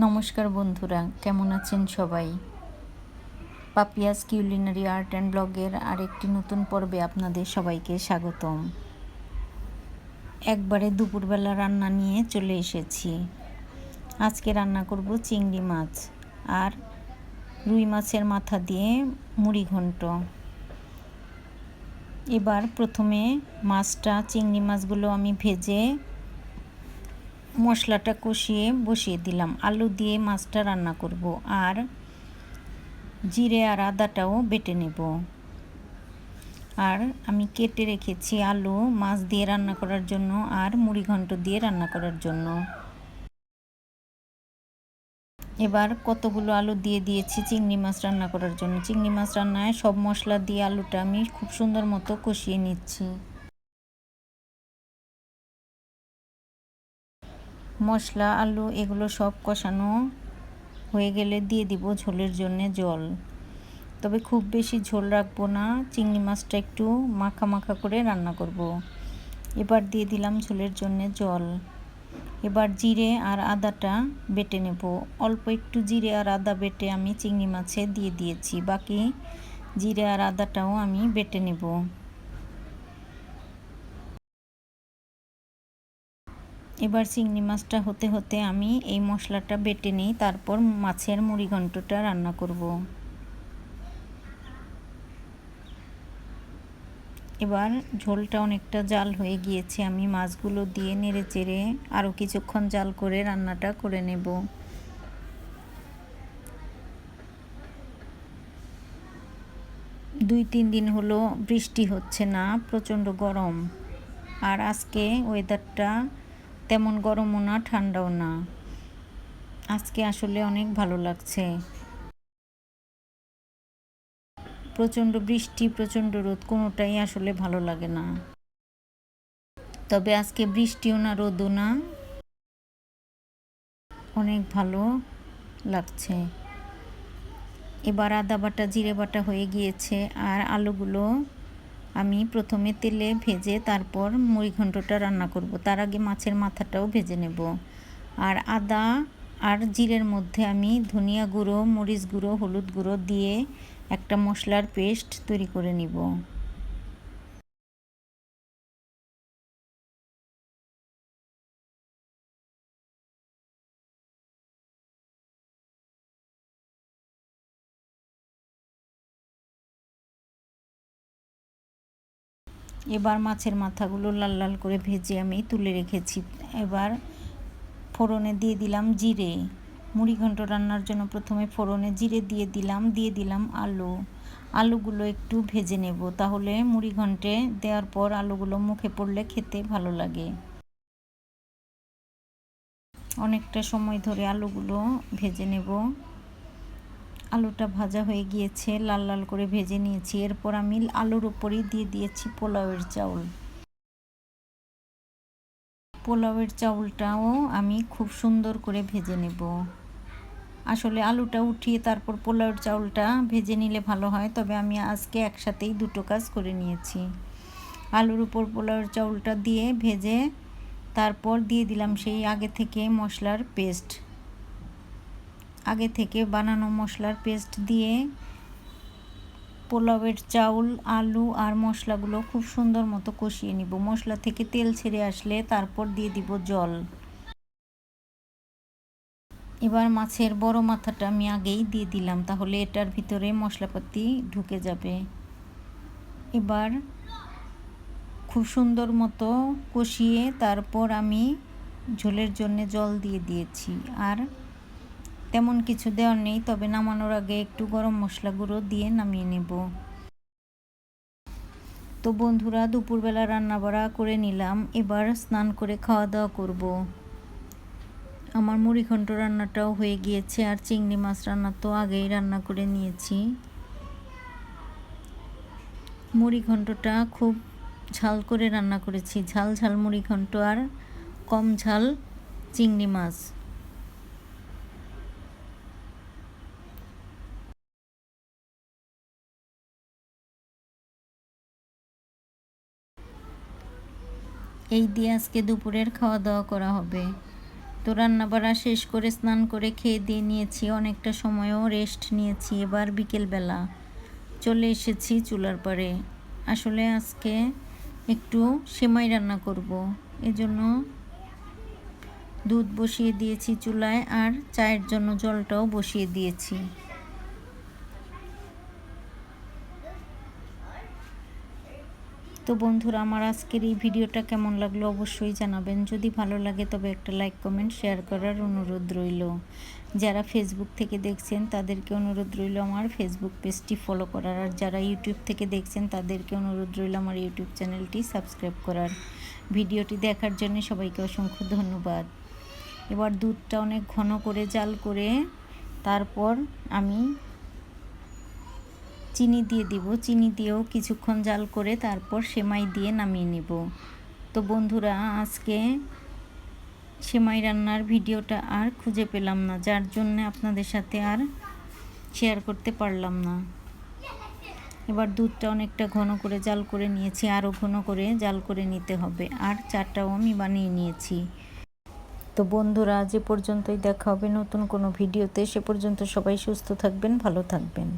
নমস্কার বন্ধুরা, কেমন আছেন সবাই? পাপিয়াস কিউলিনারি আর্ট অ্যান্ড ব্লগের আরেকটি নতুন পর্বে আপনাদের সবাইকে স্বাগতম। একবারে দুপুরবেলা রান্না নিয়ে চলে এসেছি। আজকে রান্না করব চিংড়ি মাছ আর রুই মাছের মাথা দিয়ে মুড়ি ঘন্ট। এবার প্রথমে চিংড়ি মাছগুলো আমি ভেজে মশলাটা কষিয়ে বসিয়ে দিলাম। আলু দিয়ে মাছটা রান্না করব আর জিরে আর আদাটাও বেটে নেব। আর আমি কেটে রেখেছি আলু মাছ দিয়ে রান্না করার জন্য আর মুড়ি ঘন্ট দিয়ে রান্না করার জন্য। এবার কতগুলো আলু দিয়ে দিয়েছি চিংড়ি মাছ রান্না করার জন্য। চিংড়ি মাছ রান্নায় সব মশলা দিয়ে আলুটা আমি খুব সুন্দর মতো কষিয়ে নিচ্ছি। মশলা আলু এগুলো সব কষানো হয়ে গেলে দিয়ে দিব ঝোলের জন্য জল। তবে খুব বেশি ঝোল রাখবো না, চিংড়ি মাছটা একটু মাখা মাখা করে রান্না করব। এবার দিয়ে দিলাম ঝোলের জন্য জল। এবার জিরে আর আদাটা বেটে নেব। অল্প একটু জিরে আর আদা বেটে আমি চিংড়ি মাছে দিয়ে দিয়েছি, বাকি জিরে আর আদাটাও আমি বেটে নেব। এবার চিংড়ি মাছটা হতে হতে আমি এই মশলাটা বেটে নিই, তারপর মাছের মুড়ি ঘন্টটা রান্না করব। এবার ঝোলটা অনেকটা জাল হয়ে গিয়েছে, আমি মাছগুলো দিয়ে নেড়ে চেড়ে আরও কিছুক্ষণ জাল করে রান্নাটা করে নেব। দুই তিন দিন হলো বৃষ্টি হচ্ছে না, প্রচণ্ড গরম। আর আজকে ওয়েদারটা তেমন গরমও না ঠান্ডাও না, আজকে আসলে অনেক ভালো লাগছে। প্রচণ্ড বৃষ্টি প্রচণ্ড রোদ কোনোটাই আসলে ভালো লাগে না, তবে আজকে বৃষ্টিও না রোদও না, অনেক ভালো লাগছে। এবার আদা বাটা জিরে বাটা হয়ে গিয়েছে আর আলুগুলো আমি প্রথমে তেলে ভেজে তারপর মুড়ি ঘন্টটা রান্না করব। তার আগে মাছের মাথাটাও ভেজে নেব। আর আদা আর জিরের মধ্যে আমি ধনিয়া গুঁড়ো, মরিচ গুঁড়ো, হলুদ গুঁড়ো দিয়ে একটা মশলার পেস্ট তৈরি করে নিব। এবার মাছের মাথাগুলো লাল লাল করে ভেজে আমি তুলে রেখেছি। এবার ফোড়নে দিয়ে দিলাম জিরে। মুড়ি ঘন্ট রান্নার জন্য প্রথমে ফোড়নে জিরে দিয়ে দিলাম আলুগুলো একটু ভেজে নেব, তাহলে মুড়ি ঘন্টে দেওয়ার পর আলুগুলো মুখে পড়লে খেতে ভালো লাগে। অনেকটা সময় ধরে আলুগুলো ভেজে নেব। আলুটা ভাজা হয়ে গিয়েছে, লাল লাল করে ভেজে নিয়েছি। এরপর আমি আলুর উপরেই দিয়ে দিয়েছি পোলাওয়ের চাউল। পোলাওয়ের চাউলটাও আমি খুব সুন্দর করে ভেজে নেব। আসলে আলুটা উঠিয়ে তারপর পোলাওয়ের চাউলটা ভেজে নিলে ভালো হয়, তবে আমি আজকে একসাথেই দুটো কাজ করে নিয়েছি। আলুর উপর পোলাওয়ের চাউলটা দিয়ে ভেজে তারপর দিয়ে দিলাম সেই আগে থেকে বানানো মশলার পেস্ট দিয়ে পোলাওয়ের চাউল, আলু আর মশলাগুলো খুব সুন্দর মতো কষিয়ে নিব। মশলা থেকে তেল ছেড়ে আসলে তারপর দিয়ে দিব জল। এবার মাছের বড় মাথাটা আমি আগেই দিয়ে দিলাম, তাহলে এটার ভিতরে মশলাপাতি ঢুকে যাবে। এবার খুব সুন্দর মতো কষিয়ে তারপর আমি ঝোলের জন্য জল দিয়ে দিয়েছি। আর তেমন কিছু দেওয়ার নেই, তবে নামানোর আগে একটু গরম মশলা গুঁড়ো দিয়ে নামিয়ে নেব। তো বন্ধুরা, দুপুরবেলা রান্না বাড়া করে নিলাম, এবার স্নান করে খাওয়া দাওয়া করব। আমার মুড়ি ঘন্ট রান্নাটাও হয়ে গিয়েছে আর চিংড়ি মাছ রান্না তো আগেই রান্না করে নিয়েছি। মুড়ি ঘন্টটা খুব ঝাল করে রান্না করেছি, ঝাল ঝাল মুড়ি ঘন্ট আর কম ঝাল চিংড়ি মাছ। এই দিয়ে আজকে দুপুরের খাওয়া দাওয়া করা হবে। তো রান্নাবাড়া শেষ করে স্নান করে খেয়ে দিয়ে নিয়েছি, অনেকটা সময়ও রেস্ট নিয়েছি। এবার বিকেলবেলা চলে এসেছি চুলার পাড়ে। আসলে আজকে একটু সেমাই রান্না করব, এজন্য দুধ বসিয়ে দিয়েছি চুলায়, আর চায়ের জন্য জলটাও বসিয়ে দিয়েছি। তো বন্ধুরা, আমার আজকের এই ভিডিওটা কেমন লাগলো অবশ্যই জানাবেন। যদি ভালো লাগে তবে একটা লাইক কমেন্ট শেয়ার করার অনুরোধ রইল। যারা ফেসবুক থেকে দেখছেন তাদেরকে অনুরোধ রইল আমার ফেসবুক পেজটি ফলো করার, আর যারা ইউটিউব থেকে দেখছেন তাদেরকে অনুরোধ রইল আমার ইউটিউব চ্যানেলটি সাবস্ক্রাইব করার। ভিডিওটি দেখার জন্য সবাইকে অসংখ্য ধন্যবাদ। এবার দুধটা অনেক ঘন করে জাল করে তারপর আমি চিনি দিয়ে দিব। চিনি দিয়েও কিছুক্ষণ জাল করে তারপর সেমাই দিয়ে নামিয়ে নেব। তো বন্ধুরা, আজকে সেমাই রান্নার ভিডিওটা আর খুঁজে পেলাম না, যার জন্য আপনাদের সাথে আর শেয়ার করতে পারলাম না। এবার দুধটা অনেকটা ঘন করে জাল করে নিয়েছি, আরও ঘন করে জাল করে নিতে হবে। আর চাটাও আমি বানিয়ে নিয়েছি। তো বন্ধুরা, আজ এ পর্যন্তই, দেখা হবে নতুন কোনো ভিডিওতে। সে পর্যন্ত সবাই সুস্থ থাকবেন, ভালো থাকবেন।